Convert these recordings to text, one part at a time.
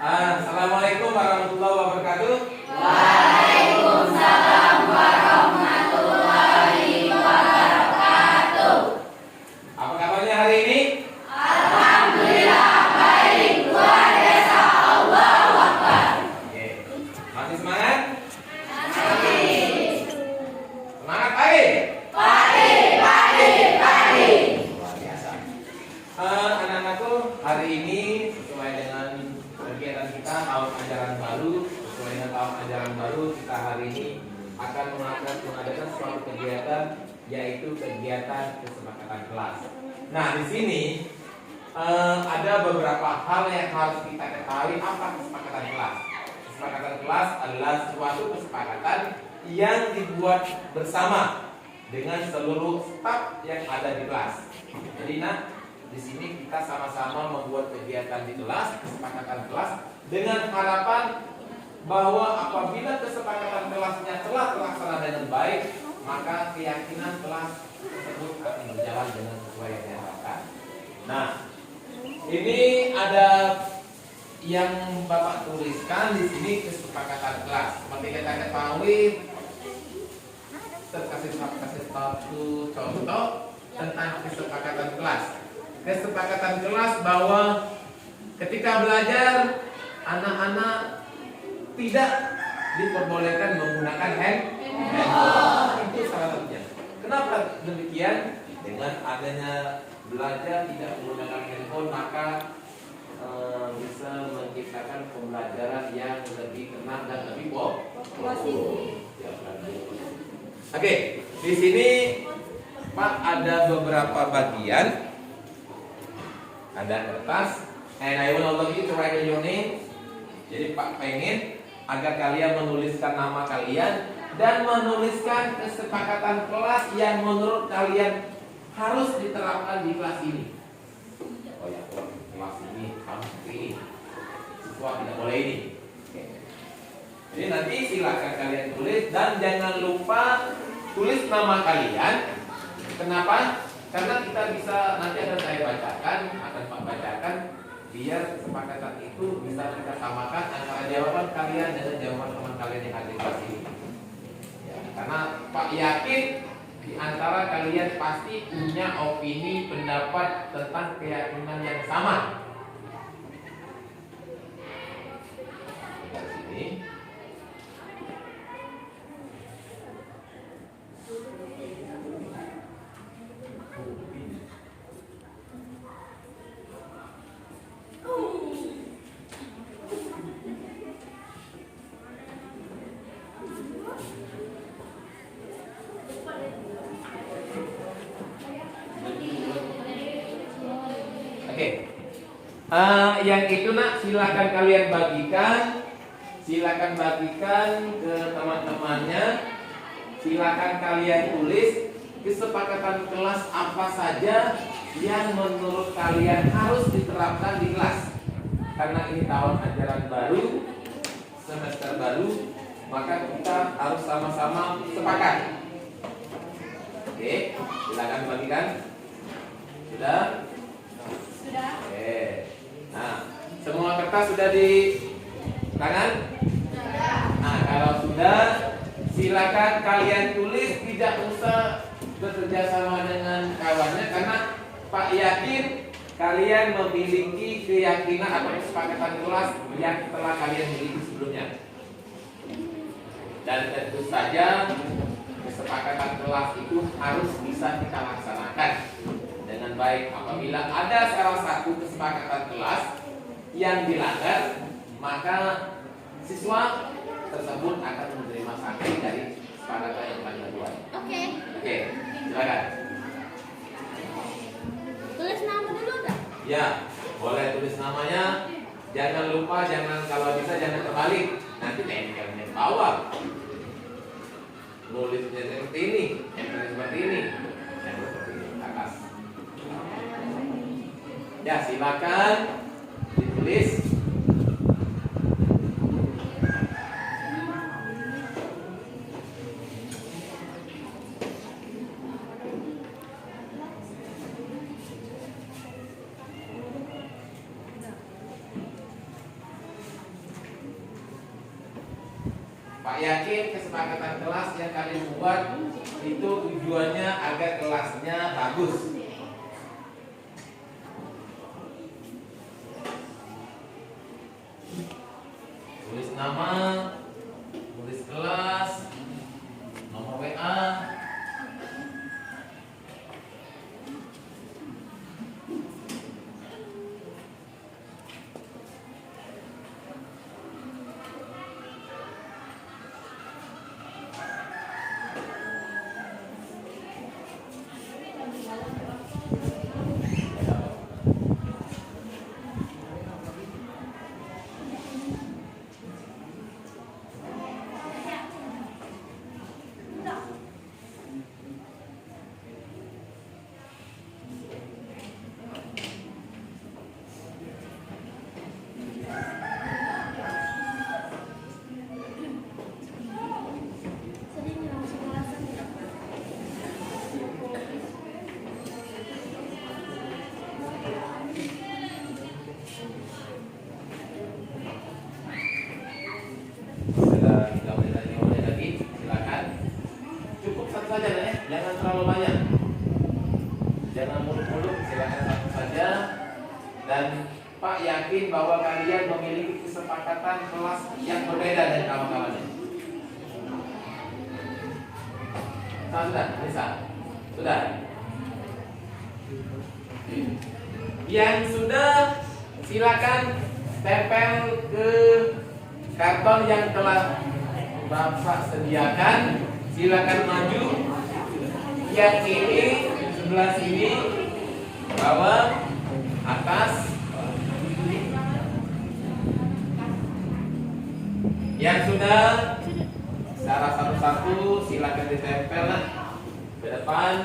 Assalamualaikum warahmatullahi wabarakatuh. Waalaikumsalam warahmatullahi wabarakatuh. Apa kabarnya hari ini? Alhamdulillah baik, luar biasa. Allahu Akbar. Oke. Masih semangat? Masih. Semangat pagi. Pagi. Luar biasa. Anak-anakku, hari ini sesuai dengan kegiatan kita tahun ajaran baru, sesuai dengan tahun ajaran baru, kita hari ini akan mengadakan suatu kegiatan, yaitu kegiatan kesepakatan kelas. Nah, di sini ada beberapa hal yang harus kita ketahui. Apa kesepakatan kelas? Kesepakatan kelas adalah suatu kesepakatan yang dibuat bersama dengan seluruh staf yang ada di kelas. Jadi, di sini kita sama-sama membuat kegiatan di kelas, kesepakatan kelas, dengan harapan bahwa apabila kesepakatan kelasnya telah terlaksana dengan baik, maka keyakinan kelas tersebut akan berjalan dengan sesuai yang diharapkan. Nah, ini ada yang Bapak tuliskan di sini, kesepakatan kelas. Seperti kita ketahui, kasih satu contoh tentang kesepakatan kelas. Kesepakatan kelas bahwa ketika belajar, anak-anak tidak diperbolehkan menggunakan handphone. Itu salah satunya. Kenapa demikian? Dengan adanya belajar tidak menggunakan handphone, maka bisa menciptakan pembelajaran yang lebih tenang dan lebih positif. Oke, di sini Pak ada beberapa bagian. Ada kertas, and I will allow you to write your name. Jadi Pak pengen agar kalian menuliskan nama kalian dan menuliskan kesepakatan kelas yang menurut kalian harus diterapkan di kelas ini. Oh ya, kelas ini harus ini. Siswa tidak boleh ini. Oke. Jadi nanti silakan kalian tulis dan jangan lupa tulis nama kalian. Kenapa? Karena kita bisa, nanti akan saya bacakan, akan Pak bacakan, biar kesepakatan itu bisa kita samakan antara jawaban kalian dengan jawaban teman kalian yang ada di kelas ini. Ya, karena Pak yakin di antara kalian pasti punya opini, pendapat tentang keyakinan yang sama. Dari sini. Yang itu silakan kalian bagikan, silakan bagikan ke teman-temannya, silakan kalian tulis kesepakatan kelas apa saja yang menurut kalian harus diterapkan di kelas. Karena ini tahun ajaran baru, semester baru, maka kita harus sama-sama sepakat. Oke, silakan bagikan. Sudah? Sudah. Oke. Nah, semua kertas sudah di tangan? Sudah. Nah, kalau sudah, silakan kalian tulis, tidak usah bekerja sama dengan kawannya, karena Pak yakin kalian memiliki keyakinan atau kesepakatan kelas yang telah kalian miliki sebelumnya. Dan tentu saja kesepakatan kelas itu harus bisa kita laksanakan dengan baik. Apabila ada salah satu kesepakatan kelas yang dilanggar, maka siswa tersebut akan menerima sanksi dari kesepakatan yang telah dibuat. Oke, silakan. Tulis nama dulu enggak? Ya, boleh tulis namanya. Jangan lupa, kalau bisa jangan terbalik. Nanti tempelnya ke bawah. Nulisnya seperti ini, tempelnya seperti ini, tempel seperti ini ke atas. Ya, silakan ditulis. Pak yakin kesepakatan kelas yang kalian buat itu tujuannya agar kelasnya bagus. Tulis nama, tulis kelas, nomor WA. Cukup satu saja ya, jangan terlalu banyak. Jangan muluk-muluk, silakan satu saja. Dan Pak yakin bahwa kalian memiliki kesepakatan kelas yang berbeda dari kawan-kawannya. Sudah, bisa. Sudah. Yang sudah silakan tempel ke karton yang telah Bapak sediakan. Silakan maju. Yang ini sebelah sini, bawah, atas. Yang sudah secara satu-satu silakan ditempel ke depan.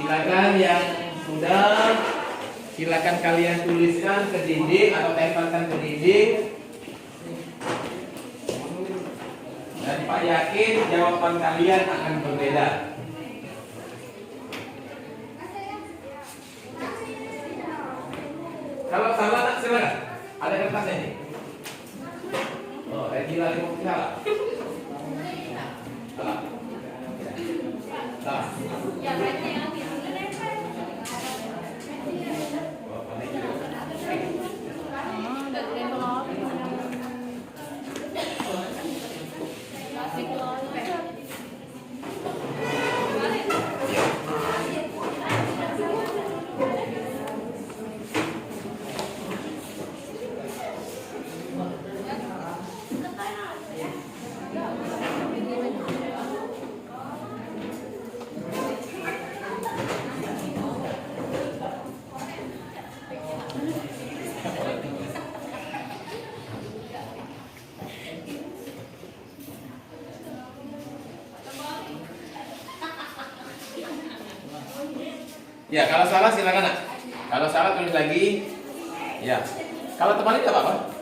Silakan yang sudah, silakan kalian tuliskan ke dinding atau tempelkan ke dinding. Dan Pak yakin jawaban kalian akan berbeda. Kalau salah nak silakan. Ada kertasnya ini. Oh, Regila mau salah. Salah. Salah. Ya, kalau salah silakan nak. Kalau salah tulis lagi. Ya. Kalau terbalik tidak apa-apa.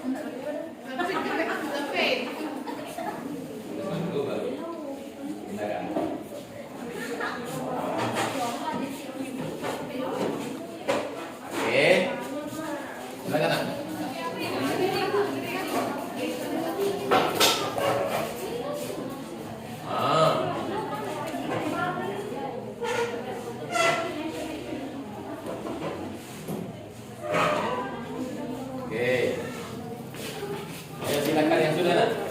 Oke. Silakan nak. Oke. Ya, silakan yang sudah nak.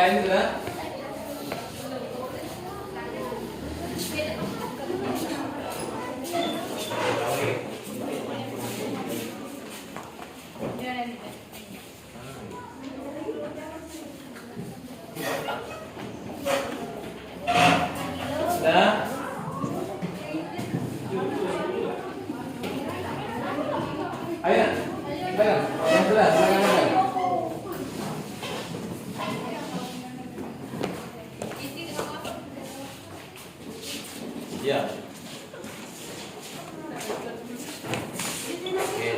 lain sudah? Sudah? Ayo, silakan. Yang sudah, silakan. Ya. Oke.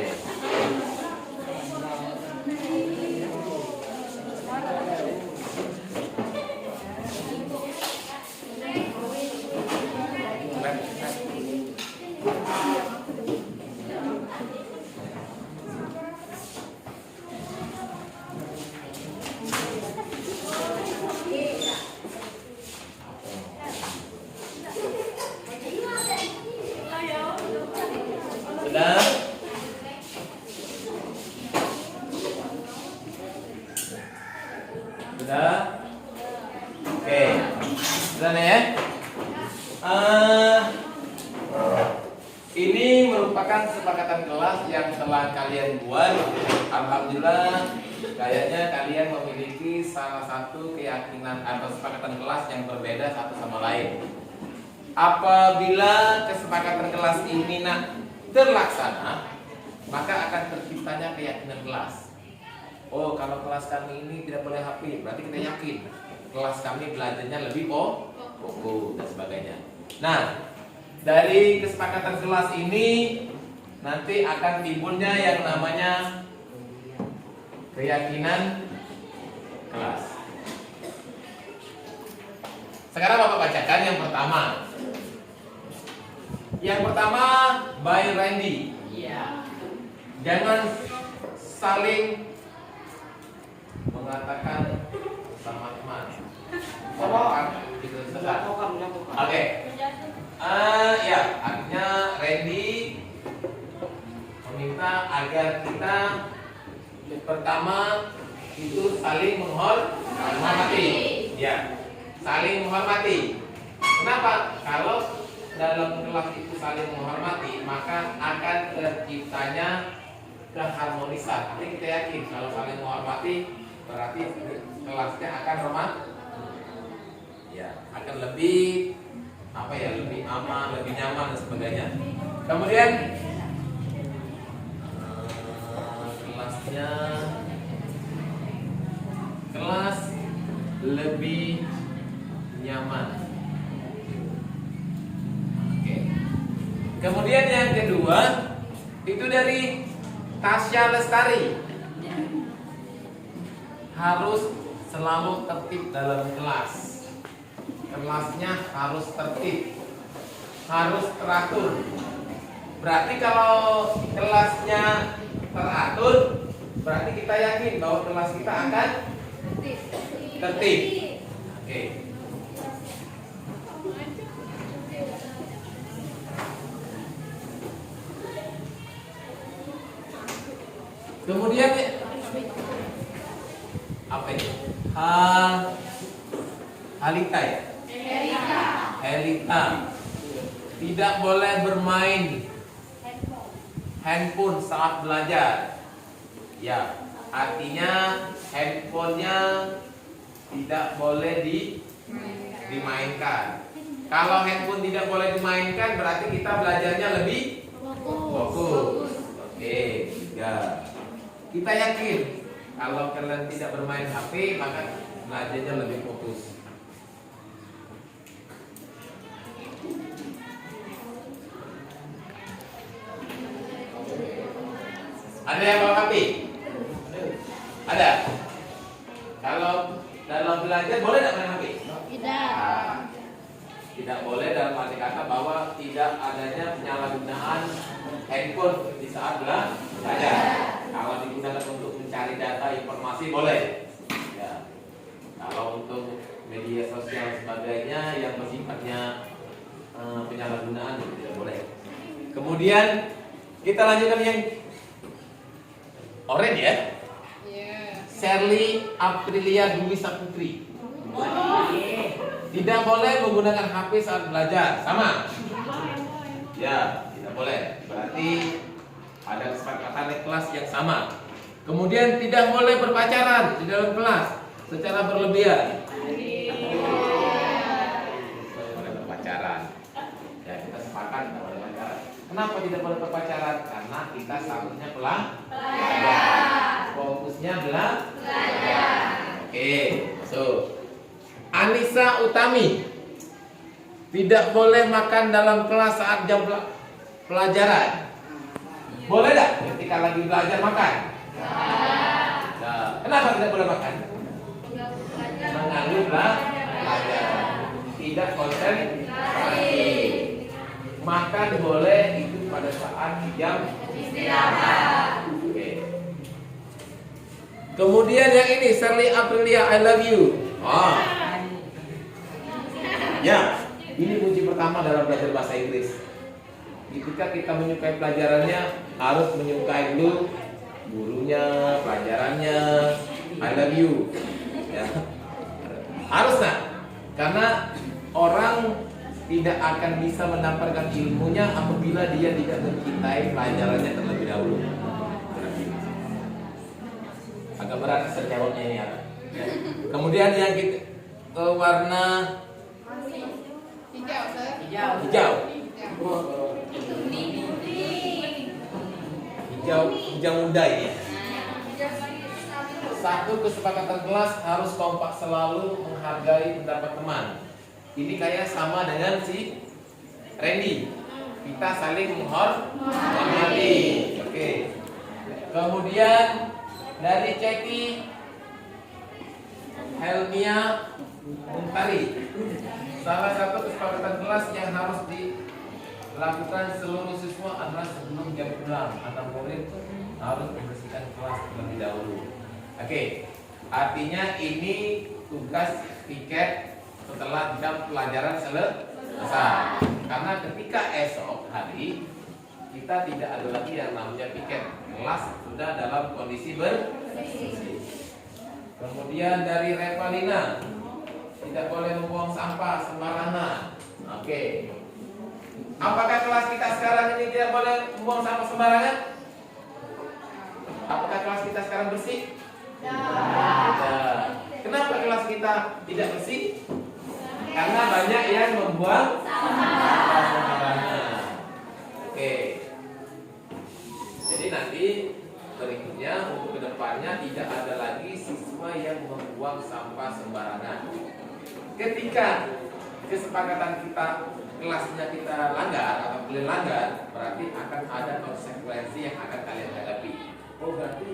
Sudah? Sudah? Oke. Sudah nih ya? Ini merupakan kesepakatan kelas yang telah kalian buat. Alhamdulillah, kayaknya kalian memiliki salah satu keyakinan atau kesepakatan kelas yang berbeda satu sama lain. Apabila kesepakatan kelas ini terlaksana, maka akan terciptanya keyakinan kelas. Oh, kalau kelas kami ini tidak boleh HP, berarti kita yakin kelas kami belajarnya lebih fokus dan sebagainya. Nah, dari kesepakatan kelas ini nanti akan timbulnya yang namanya keyakinan kelas. Sekarang Bapak bacakan yang pertama. Yang pertama, by Randy. Iya. Jangan saling mengatakan sama teman. Gitu. Oke. Ya, artinya Randy meminta agar kita pertama itu saling menghormati. Ya, saling menghormati. Kenapa? Kalau dalam kelas itu saling menghormati, maka akan terciptanya keharmonisan. Nanti kita yakin kalau saling menghormati berarti kelasnya akan ya, akan lebih lebih aman, lebih nyaman dan sebagainya. Kemudian kelas lebih nyaman. Oke. Kemudian yang kedua itu dari Tasya Lestari. Harus selalu tertib dalam kelas. Kelasnya harus tertib, harus teratur. Berarti kalau kelasnya teratur, berarti kita yakin bahwa kelas kita akan tertib. Oke. Kemudian apa ini? Halita ya? Helita. Tidak boleh bermain handphone saat belajar. Ya, artinya handphonenya tidak boleh dimainkan. Kalau handphone tidak boleh dimainkan, berarti kita belajarnya lebih fokus. Oke, 3. Kita yakin kalau kalian tidak bermain HP, maka belajarnya lebih fokus. Ada yang bawa HP? Ada. Kalau dalam belajar boleh tidak main HP? Tidak. Tidak boleh dalam arti kata bahwa tidak adanya penyalahgunaan handphone di saat belajar. Kalau digunakan untuk mencari data informasi boleh. Ya. Kalau untuk media sosial sebagainya yang bersifatnya penyalahgunaan tidak boleh. Kemudian kita lanjutkan yang orange ya. Shirley Aprilia Dwi Saputri. Tidak boleh menggunakan HP saat belajar. Sama? Ya, tidak boleh. Berarti ada kesepakatan di kelas yang sama. Kemudian tidak boleh berpacaran di dalam kelas secara berlebihan. Boleh berpacaran. Ya, kita sepakat tidak boleh berpacaran. Kenapa tidak boleh berpacaran? Karena kita seharusnya belajar. Fokusnya belajar. Oke, masuk. Anissa Utami, tidak boleh makan dalam kelas saat jam pelajaran. Boleh tidak ketika lagi belajar makan? Nah, kenapa tidak boleh makan? Mengganggu belajar. Tidak konsentrasi. Makan boleh itu pada saat jam istirahat. Oke. Kemudian yang ini, Shirley Aprilia, I love you. Ya, ini kunci pertama dalam belajar bahasa Inggris. Ketika kita menyukai pelajarannya, harus menyukai dulu gurunya, pelajarannya. I love you. Ya. Harus karena orang tidak akan bisa mendapatkan ilmunya apabila dia tidak mencintai pelajarannya terlebih dahulu. Agak berat jawabnya ini ya. Kemudian yang kita warna hijau. Hijau muda ini. Satu, kesepakatan kelas harus kompak selalu menghargai pendapat teman. Ini kayak sama dengan si Randy. Kita saling menghormati. Oke. Kemudian dari Ceki Helmia Muntari, salah satu kesepakatan kelas yang harus dilakukan seluruh siswa adalah sebelum jam pulang anak murid harus membersihkan kelas terlebih dahulu. Oke, artinya ini tugas piket setelah jam pelajaran selesai. Karena ketika esok hari kita tidak ada lagi yang namanya piket, kelas sudah dalam kondisi bersih. Kemudian dari Revalina, tidak boleh membuang sampah sembarangan. Oke. Apakah kelas kita sekarang ini tidak boleh membuang sampah sembarangan? Apakah kelas kita sekarang bersih? Tidak. Kenapa kelas kita tidak bersih? Karena banyak yang membuang sampah sembarangan. Oke. Jadi nanti berikutnya untuk kedepannya tidak ada lagi siswa yang membuang sampah sembarangan. Ketika kesepakatan kita kelasnya kita langgar atau kalian langgar, berarti akan ada konsekuensi yang akan kalian hadapi. Oh, berarti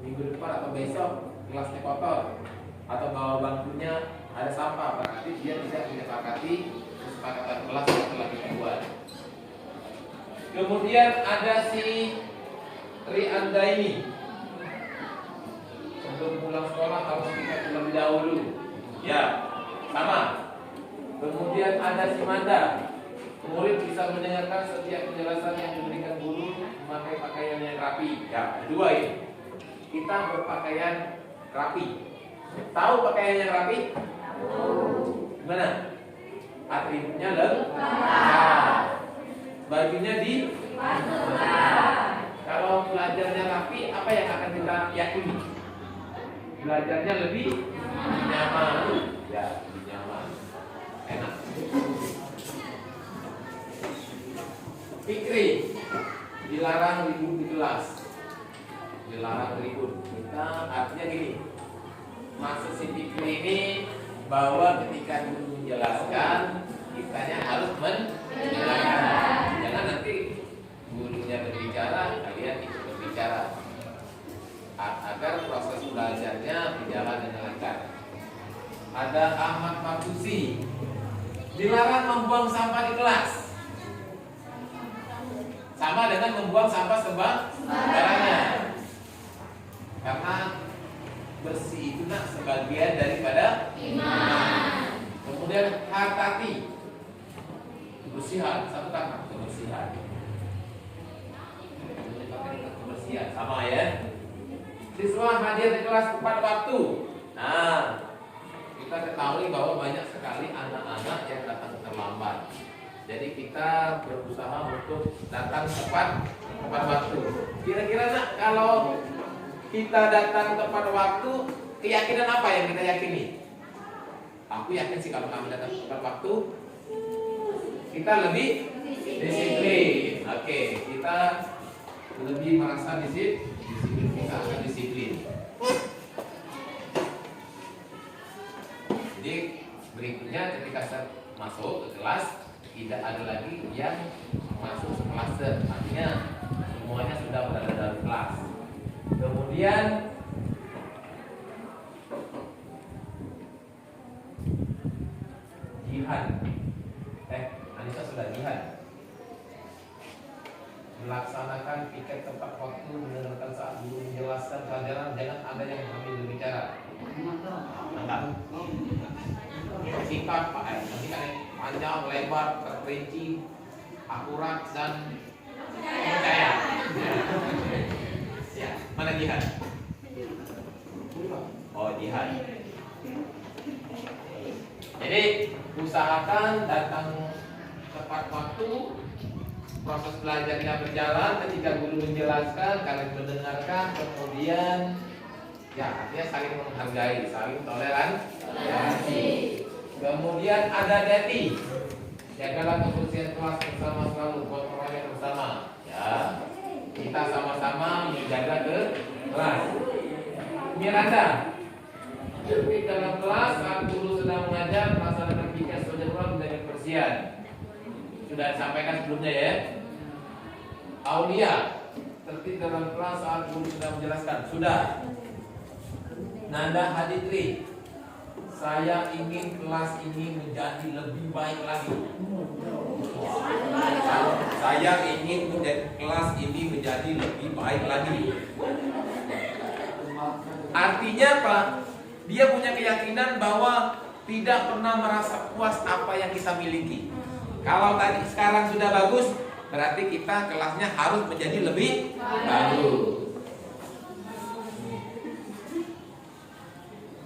minggu depan atau besok kelasnya kotor atau bawah bangkunya ada sampah, berarti dia tidak menyepakati kesepakatan kelas yang telah kita buat. Kemudian ada si Riandaini, sebelum pulang sekolah harus kita terlebih dahulu. Ya, sama. Kemudian ada si Manda, murid bisa mendengarkan setiap penjelasan yang diberikan guru memakai pakaian yang rapi. Ya, kedua ini kita berpakaian rapi. Tahu pakaian yang rapi? Gimana? Atributnya lengkap. Bajunya di kalau belajarnya rapi, apa yang akan kita yakini? Belajarnya lebih nyaman. Ya, lebih nyaman. Enak. Fikri, dilarang ribut di kelas. Dilarang ribut. Kita artinya gini. Maksud si Fikri ini bahwa ketika guru menjelaskan, kitanya harus mendengarkan. Jangan nanti gurunya berbicara, kalian ikut berbicara, agar proses belajarnya berjalan dengan lancar. Ada Ahmad Mafusi, dilarang membuang sampah di kelas. Sama dengan membuang sampah sembarangan. Karena bersih itu sebagian daripada iman. Kemudian Hartati, kebersihan, satu kata kebersihan. Kebersihan sama ya. Siswa hadir di kelas tepat waktu. Nah, kita kita ketahui bahwa banyak sekali anak-anak yang datang terlambat. Jadi kita berusaha untuk datang tepat waktu. Kira-kira nak, kalau kita datang tepat waktu, keyakinan apa yang kita yakini? Aku yakin sih kalau kami datang tepat waktu, kita lebih disiplin. Oke, kita lebih merasa disiplin, kita akan disiplin. Jadi berikutnya ketika saya masuk ke kelas, tidak ada lagi yang masuk sekelas, artinya semuanya sudah berada dalam kelas. Kemudian jihad. Anissa sudah jihad. Melaksanakan piket tepat waktu, mendengarkan saat guru menjelaskan pelajaran, jangan ada yang sambil berbicara. Mantap. Singkat, nanti kan panjang, lebar, terperinci, akurat dan percaya. Ya, mana jihad? Oh, jihad. Jadi usahakan datang tepat waktu. Proses belajarnya berjalan, ketika guru menjelaskan, kalian mendengarkan, kemudian ya artinya saling menghargai, saling toleransi. Kemudian ada dati, jagalah kebersihan kelas bersama, selalu kontrolnya bersama. Ya, kita sama-sama menjaga ke kelas. Miranda, di dalam kelas saat guru sedang mengajar, melaksanakan piket saudara menjaga kebersihan. Sudah disampaikan sebelumnya ya. Aulia, tertib dalam kelas saat guru sedang menjelaskan. Sudah. Nanda Haditri, saya ingin kelas ini menjadi lebih baik lagi. Saya ingin kelas ini menjadi lebih baik lagi. Artinya apa? Dia punya keyakinan bahwa tidak pernah merasa puas apa yang kita miliki. Kalau tadi sekarang sudah bagus, berarti kita kelasnya harus menjadi lebih bagus.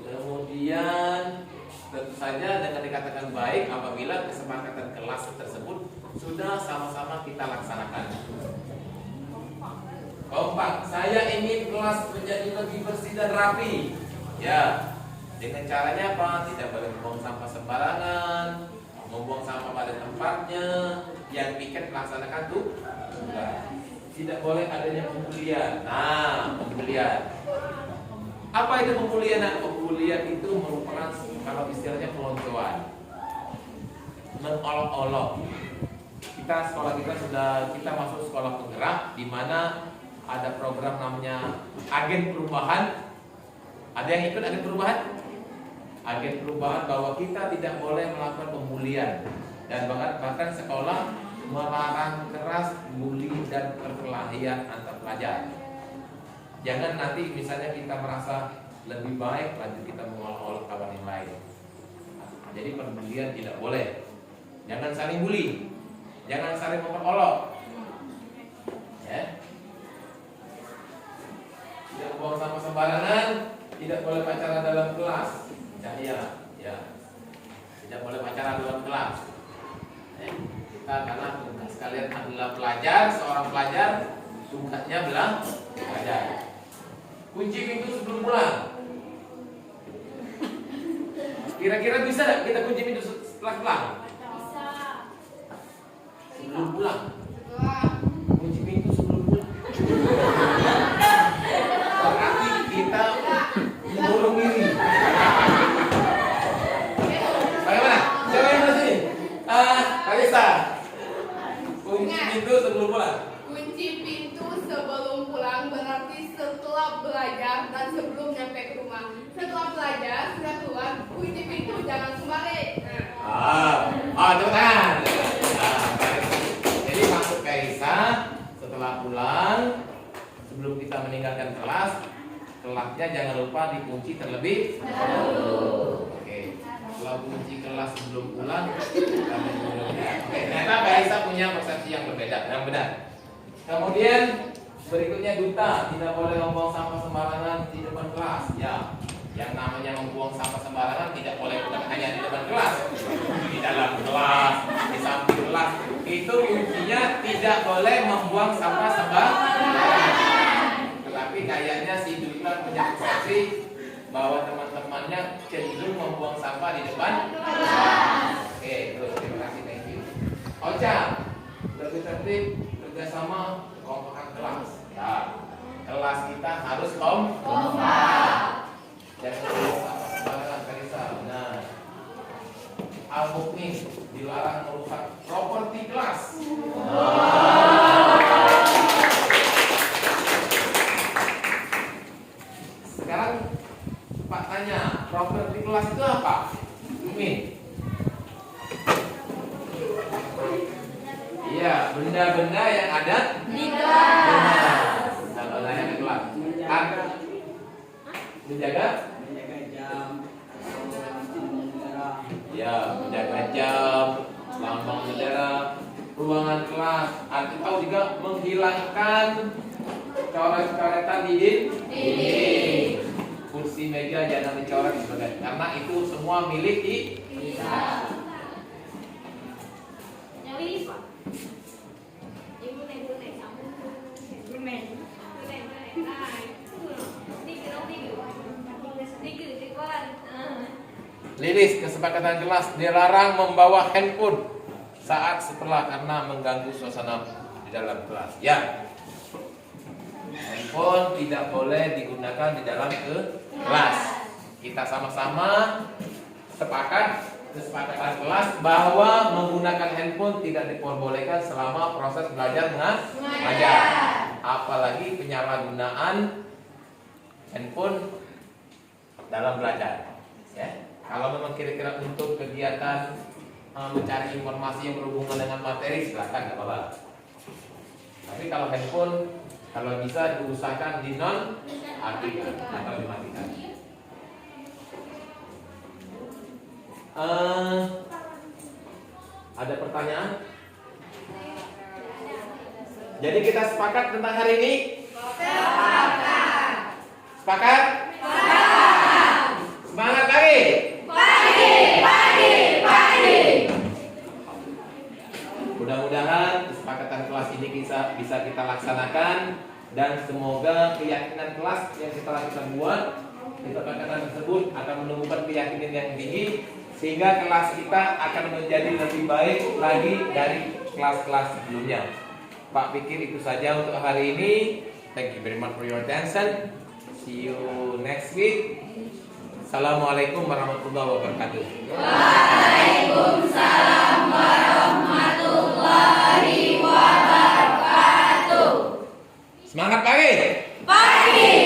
Kemudian tentu saja dengan dikatakan baik apabila kesepakatan kelas tersebut sudah sama-sama kita laksanakan. Kompak, saya ingin kelas menjadi lebih bersih dan rapi. Ya, dengan caranya apa? Tidak boleh membuang sampah sembarangan, membuang sampah pada tempatnya. Yang piket melaksanakan tuh tidak boleh adanya pembulian. Nah, pembulian. Apa itu pembulian? Nah, pembulian itu merupakan kalau istilahnya peloncoan, mengolok-olok. Sekolah kita masuk sekolah penggerak, di mana ada program namanya agen perubahan. Ada yang ikut agen perubahan? Agen perubahan bahwa kita tidak boleh melakukan pembulian, dan bahkan sekolah melarang keras bully dan perkelahian antar pelajar. Jangan nanti misalnya kita merasa lebih baik, lanjut kita mengolok-olok kawan yang lain. Jadi pembulian tidak boleh. Jangan saling bully, jangan saling memperolok. Ya. Tidak buang sampah sembarangan, tidak boleh pacaran dalam kelas. Ya. Tidak boleh pacaran dalam kelas. Kita karena tugas kalian adalah pelajar, seorang pelajar, tugasnya belajar. Kunci pintu sebelum pulang. Kira-kira bisa tidak kita kunci pintu setelah pulang? Bisa. Sebelum pulang. Kunci pintu sebelum pulang. Berarti kita mengurung diri. Bagaimana? Siapa yang bersih? Kalista. Kunci pintu sebelum pulang. Kunci pintu sebelum pulang berarti setelah belajar dan sebelum nyampe ke rumah. Setelah belajar, sudah keluar, kunci pintu jangan kembali. Tepuk tangan. Jadi maksud Kaisa, setelah pulang, sebelum kita meninggalkan kelas, kelasnya jangan lupa dikunci terlebih dahulu. Oke. Setelah kunci kelas sebelum pulang, kita meninggalkan. Oke. Ternyata Kaisa punya persepsi yang berbeda, yang benar. Kemudian berikutnya duta, tidak boleh membuang sampah sembarangan di depan kelas. Ya, Yang namanya membuang sampah sembarangan tidak boleh bukan hanya di depan kelas, di dalam kelas, di samping kelas. Itu kuncinya tidak boleh membuang sampah sembarangan. Tetapi kayaknya si Duta punya persepsi bahwa teman-temannya cenderung membuang sampah di depan kelas. Oke, terus terima kasih, thank you. Ocha, lebih tertib, kerjasama, kekompakan kelas. Ya, kelas kita harus kompak. Jangan lupa sampah sembarangan, Karisa. Nah, Al-Mukmin dilarang merusak properti kelas. Sekarang Pak tanya, properti kelas itu apa? Mukmin. Iya, benda-benda yang ada Di kelas. benda-benda yang di kelas. Menjaga? Ya, menjaga jam, lambang bendera, ruangan kelas, atau juga menghilangkan coret-coretan di dinding, kursi meja jangan dicoret dan sebagainya, karena itu semua milik kita. Yang ini Pak. Ibu naik sama. Bermain. Lilis, kesepakatan kelas dilarang membawa handphone saat setelah karena mengganggu suasana di dalam kelas. Ya, handphone tidak boleh digunakan di dalam kelas. Kita sama-sama kesepakatan kelas bahwa menggunakan handphone tidak diperbolehkan selama proses belajar mengajar. Apalagi penyalahgunaan handphone dalam belajar. Ya. Kalau memang kira-kira untuk kegiatan mencari informasi yang berhubungan dengan materi, silakan, nggak apa-apa. Tapi kalau handphone, kalau bisa diusahakan di non-aktifkan atau dimatikan. Ada pertanyaan? Jadi kita sepakat tentang hari ini? Sepakat? Semangat lagi! Mudah-mudahan kesepakatan kelas ini bisa kita laksanakan dan semoga keyakinan kelas yang setelah kita buat kesepakatan tersebut akan menumbuhkan keyakinan yang tinggi sehingga kelas kita akan menjadi lebih baik lagi dari kelas-kelas sebelumnya. Pak pikir itu saja untuk hari ini. Thank you very much for your attention. See you next week. Assalamualaikum warahmatullahi wabarakatuh. Waalaikumsalam warahmatullahi wabarakatuh. Semangat pagi. Pagi.